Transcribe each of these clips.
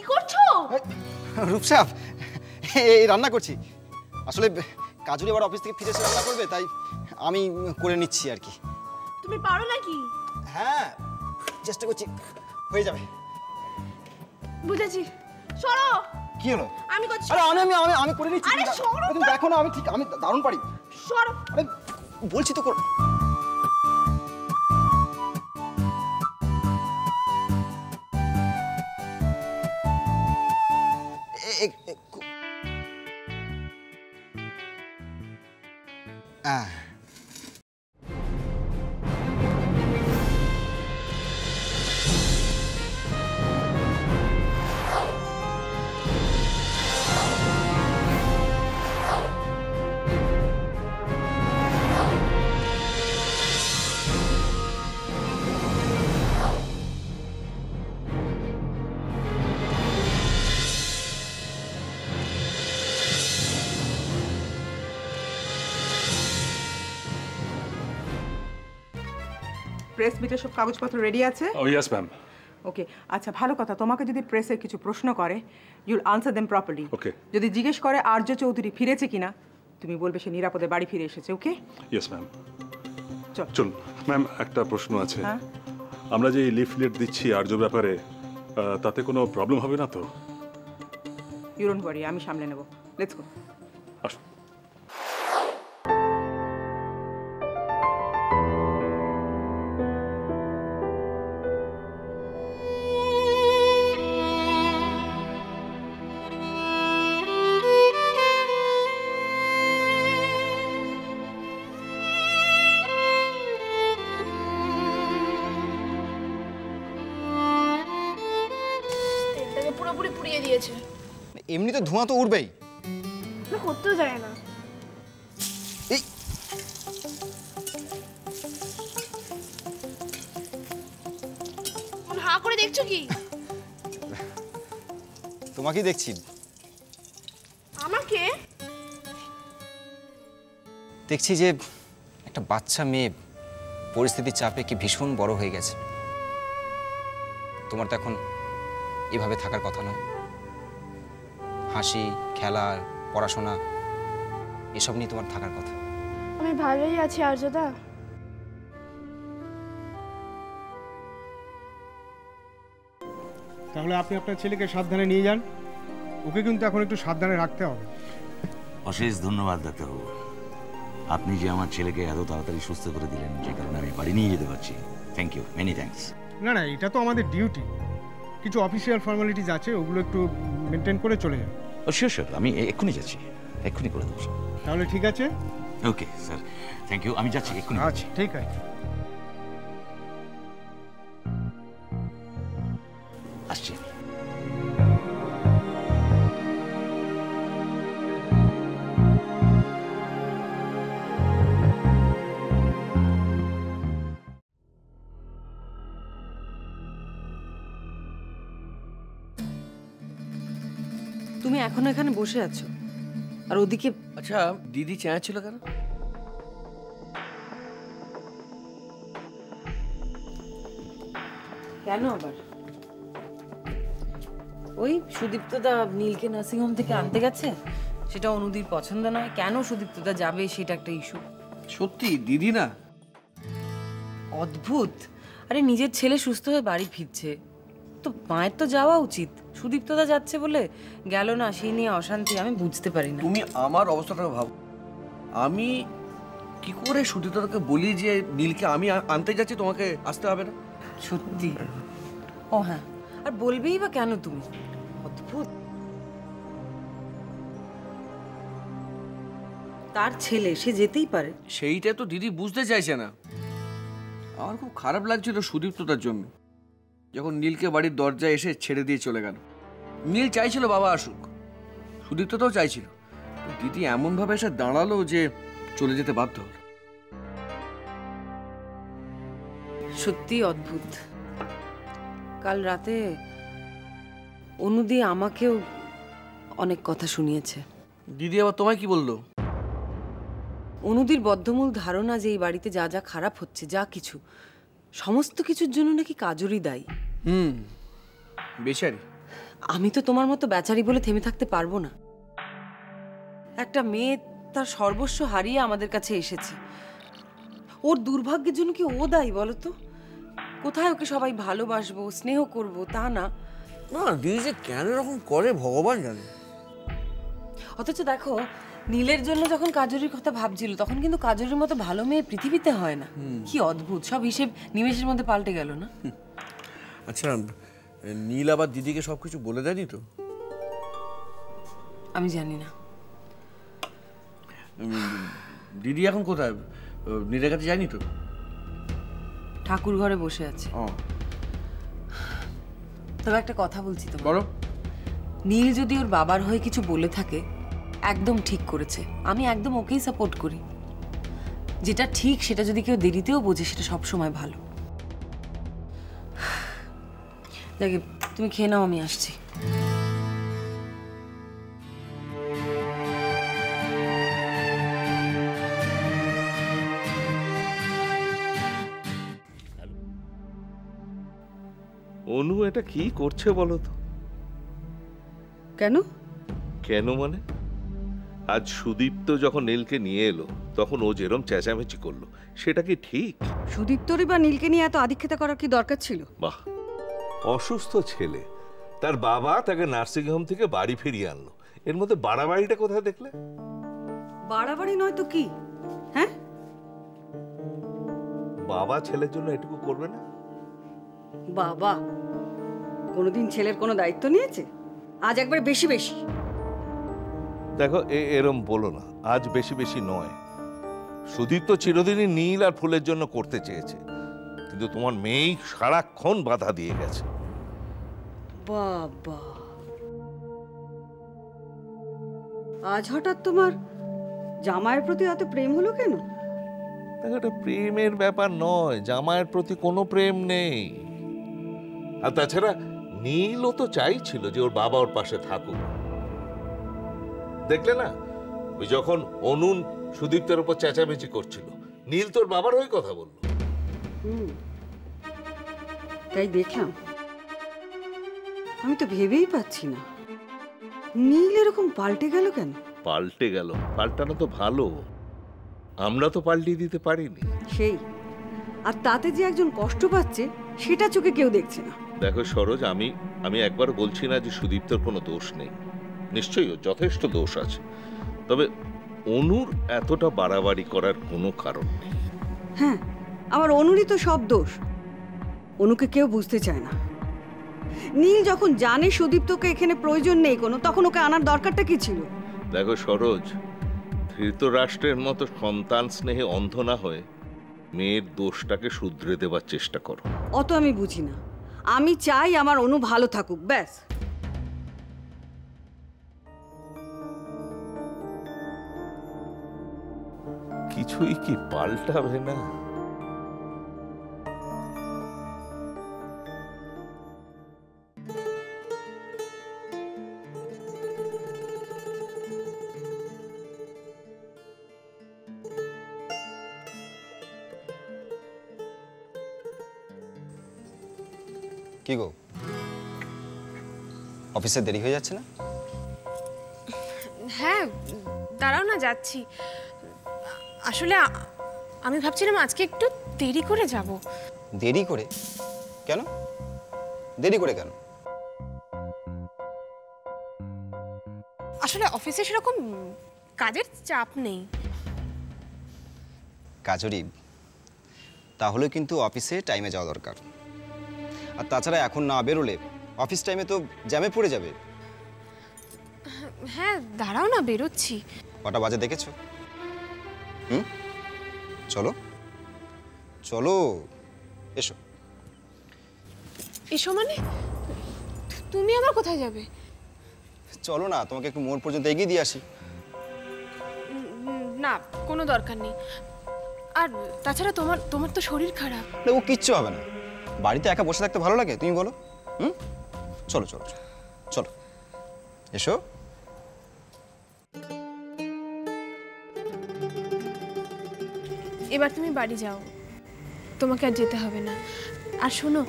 কি করছো? রূপসাপ, এই রান্না করছি। আসলে কাজুরি আবার অফিস থেকে ফিরে এসে রান্না করবে, তাই আমি করে নিচ্ছি আর কি। তুমি পারো নাকি? হ্যাঁ, চেষ্টা করছি, হয়ে যাবে। বুঝেছি, সরো। কি হলো? আমি করছি। আরে আমি করে নিচ্ছি। আরে সরো, তুমি দেখো না, আমি দারুণ পারি। সরো। আরে বলছি তো কর। প্রেস মিটের সব কাগজপত্র রেডি আছে? ও ইয়েস ম্যাম। ওকে, আচ্ছা ভালো কথা, তোমাকে যদি প্রেসে কিছু প্রশ্ন করে ইউল আনসার দেম প্রপারলি। ওকে। যদি জিজ্ঞেস করে আর্য চৌধুরী ফিরেছে কিনা, তুমি বলবে সে নিরাপদে বাড়ি ফিরে এসেছে। ওকে? Yes ma'am. চল চল ম্যাম, একটা প্রশ্ন আছে। হ্যাঁ, আমরা যে লিফলেট দিচ্ছি আর্য ব্যাপারে, তাতে কোনো প্রবলেম হবে না তো? ইউ ডোন্ট ওয়ারি, আমি সামলে নেব। Let's go. আসুন। তেলটাকে পুরোপুরি পুড়িয়ে দিয়েছে। এমনি তো ধোঁয়া তো উঠবেই। না, করতেও যায় না। এই হা করে দেখছো কি? তোমাকেই দেখছি। আমাকে দেখছি যে একটা বাচ্চা মেয়ে পরিস্থিতির চাপে কি ভীষণ বড় হয়ে গেছে। তোমার তো এখন এভাবে থাকার কথা নয়। হাসি, খেলা, পড়াশোনা এসব নিয়ে তোমার থাকার কথা। আমি ভালোই আছি আর্যদা। তাহলে আপনি আপনার ছেলেকে সাবধানে নিয়ে যান। ওকে কিন্তু এখন একটু সাবধানে রাখতে হবে। অশেষ ধন্যবাদ ডাক্তারবাবু, আপনি যে আমার ছেলেকে এত তাড়াতাড়ি সুস্থ করে দিলেন, যে কারণে আমি বাড়ি নিয়ে যেতে পারছি। Thank you, many thanks. না না, এটা তো আমাদের ডিউটি। কিছু অফিসিয়াল ফর্মালিটিস আছে, ওগুলো একটু মেনটেন করে চলে যান। ও শিওর শিওর, আমি এক্ষুনি যাচ্ছি, এক্ষুনি করে দেবো। তাহলে ঠিক আছে। ওকে স্যার, থ্যাংক ইউ, আমি যাচ্ছি এক্ষুনি। আচ্ছা ঠিক আছে। আসছি। তুমি এখনো এখানে বসে আছো আর ওদিকে। আচ্ছা, দিদি চেঁচাচ্ছিল কেন? কেন আবার? ওই সুদীপ্তদা নীলকে নার্সিংহোম থেকে আনতে গেছে, সেটা অনুদির পছন্দ নয়। কেন সুদীপ্তদা যাবে সেটা একটা ইস্যু। সত্যি দিদি না? অদ্ভুত। আরে নিজের ছেলে সুস্থ হয়ে বাড়ি ফিরছে, তো মায়ের তো যাওয়া উচিত। সুদীপ্তদা যাচ্ছে বলে গেল না, সেই নিয়ে অশান্তি। আমি বুঝতে পারি না। তুমি আমার অবস্থাটা ভাবো। আমি কি করে সুদীপ্তদাকে বলি যে নীলকে আমি আনতে যাচ্ছি, তোমাকে আসতে হবে না? সত্যি। ও হ্যাঁ, আর বলবেই বা কেন তুমি? অদ্ভুত। তার ছেলে, সে যেতেই পারে। সেইটা তো দিদি বুঝতে চাইছে না। আমার খুব খারাপ লাগছিল সুদীপ্তদার জন্য, যখন নীলকে বাড়ির দরজায় এসে ছেড়ে দিয়ে চলে গেল। নীল চাইছিল বাবা আসুক, সুদীপ্তদাও চাইছিল। দিদি এমনভাবে এসে দাঁড়ালো যে চলে যেতে বাধ্য হল। সত্যি অদ্ভুত। কাল রাতে অনুদি আমাকেও অনেক কথা শুনিয়েছে। দিদি আবার তোমায় কি বললো? অনুদির বদ্ধমূল ধারণা যে এই বাড়িতে যা যা খারাপ হচ্ছে, যা কিছু, সমস্ত কিছুর জন্য নাকি কাজরই দায়ী। বেচারি। আমি তো তোমার মতো বেচারি বলে থেমে থাকতে পারবো না। একটা মেয়ে তার সর্বস্ব হারিয়ে আমাদের কাছে এসেছে, ওর দুর্ভাগ্যের জন্য কি ও দায়ী বলো তো? কোথায় ওকে সবাই ভালোবাসবো, স্নেহ করব, তা না। না দিদি যে কেন এরকম করে ভগবান জানে। অথচ দেখো, নীলের জন্য যখন কাজরির কথা ভাবছিল তখন কিন্তু কাজরির মতো ভালো মেয়ে পৃথিবীতে হয় না। কি অদ্ভুত, সব হিসেব নিমেষের মধ্যে পাল্টে গেল না? আচ্ছা, নীল আবার দিদিকে সবকিছু বলে দেয়নি তো? আমি জানি না। দিদি এখন কোথায়? নীলের কাছে যায়নি তো? ঠাকুর ঘরে বসে আছে। ও, তবে একটা কথা বলছি তো, বলো। নীল যদি ওর বাবার হয়ে কিছু বলে থাকে, একদম ঠিক করেছে। আমি একদম ওকেই সাপোর্ট করি। যেটা ঠিক সেটা যদি কেউ দেরিতেও বোঝে, সেটা সব সময় ভালো। দেখে তুমি খেয়ে নাও, আমি আসছি। অনু এটা কি করছে বলো তো? কেন? কেন মানে, আজ সুদীপ্ত যখন নীলকে নিয়ে এলো তখন ও যেরম চেঁচামেচি করলো, সেটা কি ঠিক? সুদীপ্তরই বা নীলকে নিয়ে এত আদিক্ষেতা করার কি দরকার ছিল? বাহ, অসুস্থ ছেলে, তার বাবা তাকে নার্সিং হোম থেকে বাড়ি ফিরিয়ে আনলো, এর মধ্যে বাড়াবাড়িটা কোথায় দেখলে? বাড়াবাড়ি নয় তো কি? হ্যাঁ, বাবা ছেলের জন্য এটুকু করবে না? বাবা কোনোদিন ছেলের কোনো দায়িত্ব নিয়েছে? আজ একবার বেশি বেশি। দেখো, এরম বলো না, আজ বেশি বেশি নয়। সুদীপ তো চিরদিনই নীল আর ফুলের জন্য করতে চেয়েছে, কিন্তু তোমার মেয়েই সারাক্ষণ বাধা দিয়ে গেছে। বাবা, আজ হঠাৎ তোমার জামাইয়ের প্রতি এত প্রেম হলো কেন? দেখো, এটা প্রেমের ব্যাপার নয়, জামাইয়ের প্রতি কোনো প্রেম নেই। আর তাছাড়া নীলও তো চাইছিল যে ওর বাবা ওর পাশে থাকুক। দেখলে না, ওই যখন অনুন সুদীপ্তের উপর চেঁচামেচি করছিল, নীল তোর বাবার হয়ে কথা বলল। তাই দেখলাম। আমি তো ভেবেই পাচ্ছি না নীল এরকম পাল্টে গেল কেন। পাল্টে গেল? পাল্টানো তো ভালো, আমরা তো পাল্টিয়ে দিতে পারিনি। সেই, আর তাতে যে একজন কষ্ট পাচ্ছে সেটা চোখে কেউ দেখছে না। দেখো সরোজ, আমি একবার বলছি না যে সুদীপ্তর কোনো দোষ নেই, নিশ্চয়ই ওর যথেষ্ট দোষ আছে, তবে অনুর এতটা বাড়াবাড়ি করার কোনো কারণ নেই। হ্যাঁ, আমার অনুরই তো সব দোষ। অনুকে কেউ বুঝতে চায় না। নীল যখন জানে সুদীপ্তকে এখানে প্রয়োজন নেই কোনো, তখন ওকে আনার দরকারটা কি ছিল? দেখো সরোজ, ধৃতরাষ্ট্রের মতো সন্তান স্নেহে অন্ধ না হয়ে মেয়ের দোষটাকে শুধরে দেবার চেষ্টা করো। অত আমি বুঝি না। আমি চাই আমার অনু ভালো থাকুক, ব্যাস। কিছুই কি পাল্টাবে না? কি গো, অফিসে দেরি হয়ে যাচ্ছে না? হ্যাঁ, দাঁড়াও না, যাচ্ছি। আসলে আমি ভাবছিলাম আজকে একটু দেরি করে যাব। দেরি করে? কেন দেরি করে কেন? আসলে অফিসে সেরকম কাজের চাপ নেই। কাজরি, তাহলে কিন্তু অফিসে টাইমে যাওয়া দরকার। আর তাছাড়া এখন না বেরোলে অফিস টাইমে তো জ্যামে পড়ে যাবে। হ্যাঁ, দাঁড়াও না, বেরোচ্ছি। কটা বাজে দেখেছো? চলো চলো, এসো। এসো মানে? তুমি আবার কোথায় যাবে? চলো না, তোমাকে একটু মোড় পর্যন্ত এগিয়ে দিয়ে আসি। না, কোনো দরকার নেই। আর তাছাড়া তোমার তো শরীর খারাপ। ও কিচ্ছু হবে না, বাড়িতে একা বসে থাকতে ভালো লাগে, তুমি বলো। চলো চলো চলো, এসো। এবার তুমি বাড়ি যাও, তোমাকে আর যেতে হবে না। আর শোনো,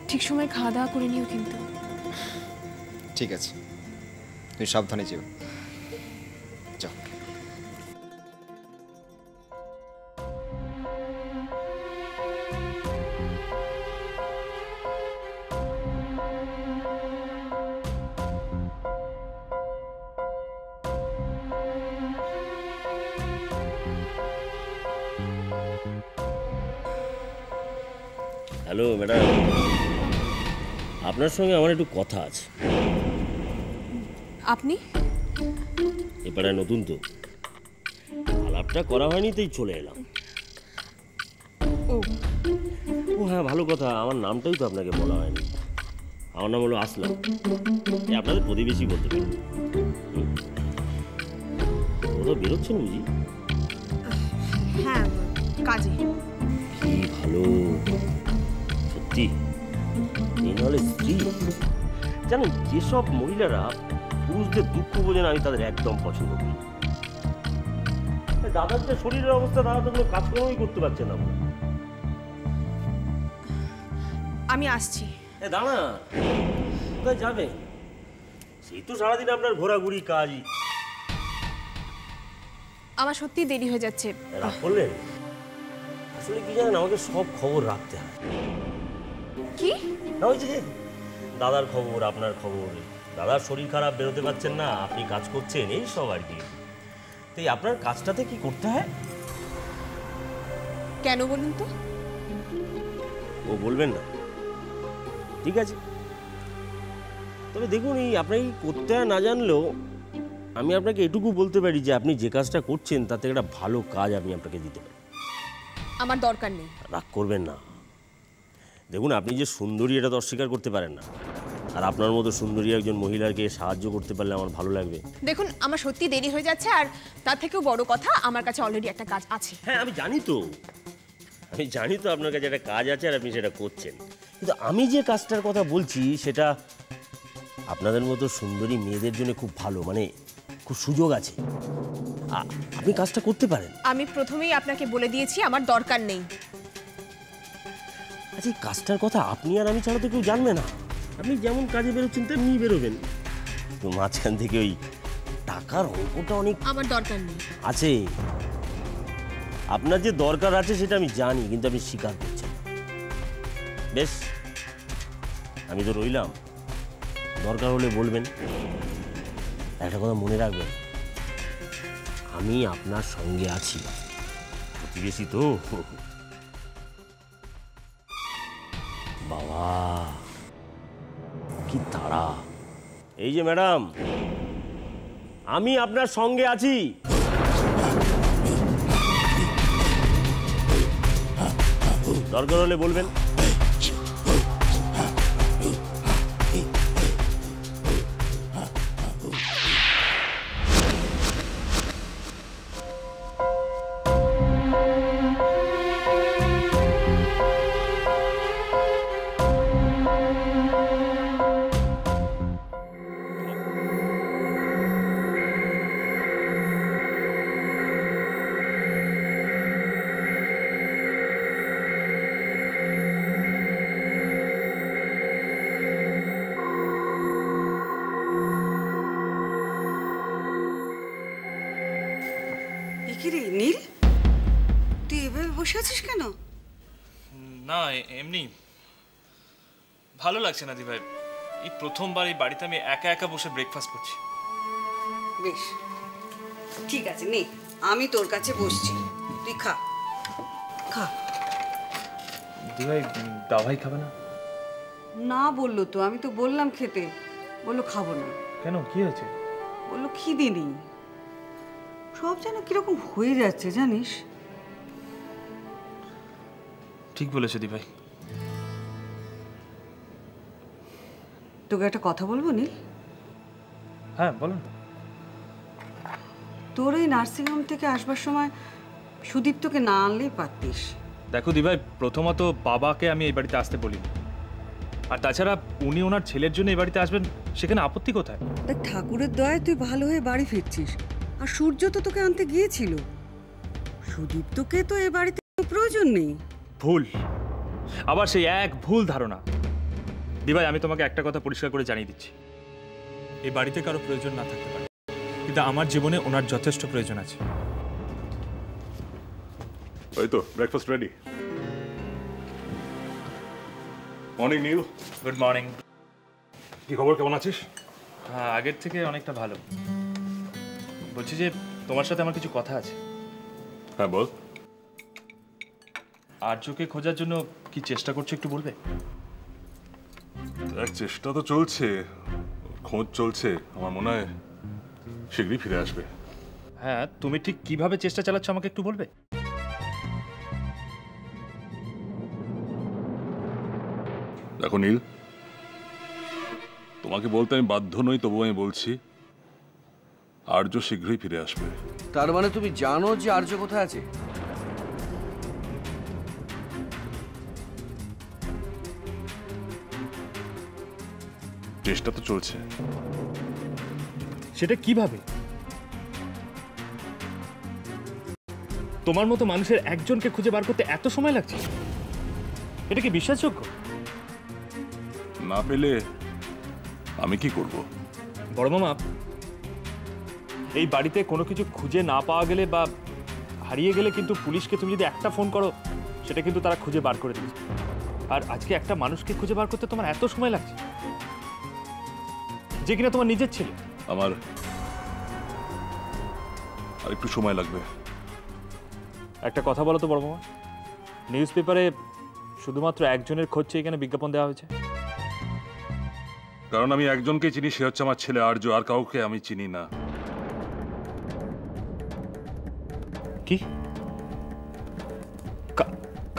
ঠিক সময় খাওয়া দাওয়া করে নিও কিন্তু। ঠিক আছে, তুমি সাবধানে যেও। যাও। হ্যালো ম্যাডাম, আপনার সঙ্গে আমার একটু কথা আছে। আপনি? এ পাড়ায় নতুন তো, আলাপটা করা হয়নি, তাই চলে এলাম। ও হ্যাঁ, ভালো কথা, আমার নামটাই তো আপনাকে বলা হয়নি। আমার নাম হলো আসলাম, আপনাদের প্রতিবেশী বলতে পারেন। কোথাও বেরোচ্ছেন বুঝি? হ্যাঁ, কাজে। কি ভালো, সত্যি। এই নাহলে স্ত্রী। জানেন, যেসব মহিলারা পুরুষদের দুঃখ বোঝেন, আমি তাদের একদম পছন্দ করি। দাদার যে শরীরের অবস্থা, দাদা তো কোনো কাজকর্মই করতে পারছে না। আমি আসছি। দাঁড়া, কোথায় যাবে? সেই তো সারাদিন আপনার ঘোরাঘুরি কাজই। আমার সত্যি দেরি হয়ে যাচ্ছে। রাগ করলেন? আসলে কি জানেন, আমাকে সব খবর রাখতে হয়। কি? না, ওই যে দাদার খবর, আপনার খবর, দাদার শরীর খারাপ, বেরোতে পারছেন না, আপনি কাজ করছেন, এই সব আর কি। তাই আপনার কাজটাতে কি করতে হয়? কেন বলুন তো? ও বলবেন না, ঠিক আছে। তবে দেখুন, এই আপনাকে করতে হয় না জানলেও আমি আপনাকে এটুকু বলতে পারি যে আপনি যে কাজটা করছেন তাতে একটা ভালো কাজ আমি আপনাকে দিতে পারি। আমার দরকার নেই। রাগ করবেন না। দেখুন, আপনি যে সুন্দরী এটা তো অস্বীকার করতে পারেন না, আর আপনার মতো সুন্দরী একজন মহিলাকে সাহায্য করতে পারলে আমার ভালো লাগবে। দেখুন, আমার সত্যি দেরি হয়ে যাচ্ছে, আর তার থেকেও বড় কথা, আমার কাছে অলরেডি একটা কাজ আছে। হ্যাঁ, আমি জানি তো আপনার কাছে একটা কাজ আছে আর আপনি সেটা করছেন, কিন্তু আমি যে কাজটার কথা বলছি সেটা আপনাদের মতো সুন্দরী মেয়েদের জন্য খুব ভালো, মানে খুব সুযোগ আছে, আপনি কাজটা করতে পারেন। আমি প্রথমেই আপনাকে বলে দিয়েছি আমার দরকার নেই। আচ্ছা, এই কাজটার কথা আপনি আর আমি ছাড়া তো কেউ জানবে না। আপনি যেমন কাজে বেরোচ্ছেন তেমনি বেরোবেন, তো মাঝখান থেকে ওই টাকার অঙ্কটা অনেক আমার দরকার নেই আছে। আপনার যে দরকার আছে সেটা আমি জানি, কিন্তু আপনি স্বীকার করছেন। বেশ, আমি তো রইলাম, দরকার হলে বলবেন। একটা কথা মনে রাখবেন, আমি আপনার সঙ্গে আছি, প্রতিবেশী তো। বাবা, কি তাড়া! এই যে ম্যাডাম, আমি আপনার সঙ্গে আছি। দরকার হলে বলবেন। নীল, তুই এভাবে বসে আছিস কেন? না, এমনি ভালো লাগছে না দিভাই। এই প্রথমবার এই বাড়িতে আমি একা একা বসে ব্রেকফাস্ট করছি। বেশ, ঠিক আছে, নে, আমি তোর কাছে বসছি, তুই খা খা। দিভাই, দাভাই খাবে না? না বললো তো, আমি তো বললাম খেতে, বললো খাবো না। কেন, কি হয়েছে? বললো খিদে নেই। সব যেন কিরকম হয়ে যাচ্ছে জানিস। ঠিক বলেছো দিভাই। তোকে একটা কথা বলবো নীল? হ্যাঁ, বলুন। তোর এই নার্সিংহোম থেকে আসবার সময় সুদীপ্তকে না আনলেই পারতিস। দেখো দিভাই, প্রথমত বাবাকে আমি এই বাড়িতে আসতে বলিনি, আর তাছাড়া উনি ওনার ছেলের জন্য এই বাড়িতে আসবেন, সেখানে আপত্তি কোথায়? দেখ, ঠাকুরের দয়ায় তুই ভালো হয়ে বাড়ি ফিরছিস, আর সূর্য তো তোকে আনতে গিয়েছিল। সুদীপ্তকে তো এ বাড়িতে প্রয়োজন নেই। ভুল, আবার সেই এক ভুল ধারণা। দিভাই, আমি তোমাকে একটা কথা পরিষ্কার করে জানিয়ে দিচ্ছি, এই বাড়িতে কারো প্রয়োজন না থাকতে পারে, কিন্তু আমার জীবনে ওনার যথেষ্ট প্রয়োজন আছে। ওই তো breakfast ready. Morning Neel. Good morning. কি খবর, কেমন আছিস? হ্যাঁ, আগের থেকে অনেকটা ভালো। বলছি যে তোমার সাথে আমার কিছু কথা আছে। হ্যাঁ বল। আর্যকে খোঁজার জন্য কি চেষ্টা করছো একটু বলবে? এক চেষ্টা তো চলছে, খোঁজ চলছে। আমার মনে হয় শীঘ্রই ফিরে আসবে। হ্যাঁ, তুমি ঠিক কিভাবে চেষ্টা চালাচ্ছ আমাকে একটু বলবে? দেখো নীল, তোমাকে বলতে আমি বাধ্য নই, তবু আমি বলছি আর্য শীঘ্রই ফিরে আসবে। তার মানে তুমি জানো যে আর্য কোথায় আছে? চেষ্টা তো চলছে। সেটা কিভাবে? তোমার মতো মানুষের একজনকে খুঁজে বার করতে এত সময় লাগছে? এটা কি বিশ্বাসযোগ্য? না পেলে আমি কি করব? বড় মামা, এই বাড়িতে কোনো কিছু খুঁজে না পাওয়া গেলে বা হারিয়ে গেলে কিন্তু পুলিশকে তুমি যদি একটা ফোন করো, সেটা কিন্তু তারা খুঁজে বার করে দিচ্ছে। আর আজকে একটা মানুষকে খুঁজে বার করতে তোমার এত সময় লাগছে, যে কিনা তোমার নিজের ছেলে। আমার আর একটু সময় লাগবে। একটা কথা বলো তো বড় মামা, নিউজ পেপারে শুধুমাত্র একজনের খোঁজ চেয়ে এখানে বিজ্ঞাপন দেওয়া হয়েছে? কারণ আমি একজনকে চিনি, সে হচ্ছে আমার ছেলে আর্য। আর কাউকে আমি চিনি না। কি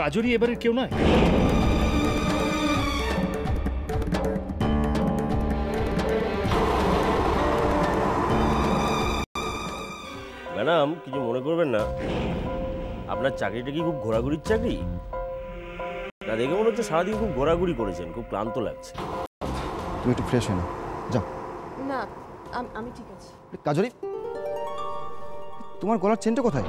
কাজরি এবারে কেউ নয়? ম্যাডাম, কিছু মনে করবেন না, আপনার চাকরিটা কি খুব ঘোরাঘুরির চাকরি? না, দেখে মনে হচ্ছে সারাদিন খুব ঘোরাঘুরি করেছেন, খুব ক্লান্ত লাগছে। তুমি একটু ফ্রেশ হয়ে নাও, যাও। না, আমি ঠিক আছি। কাজরি, তোমার গলার চেনটা কোথায়?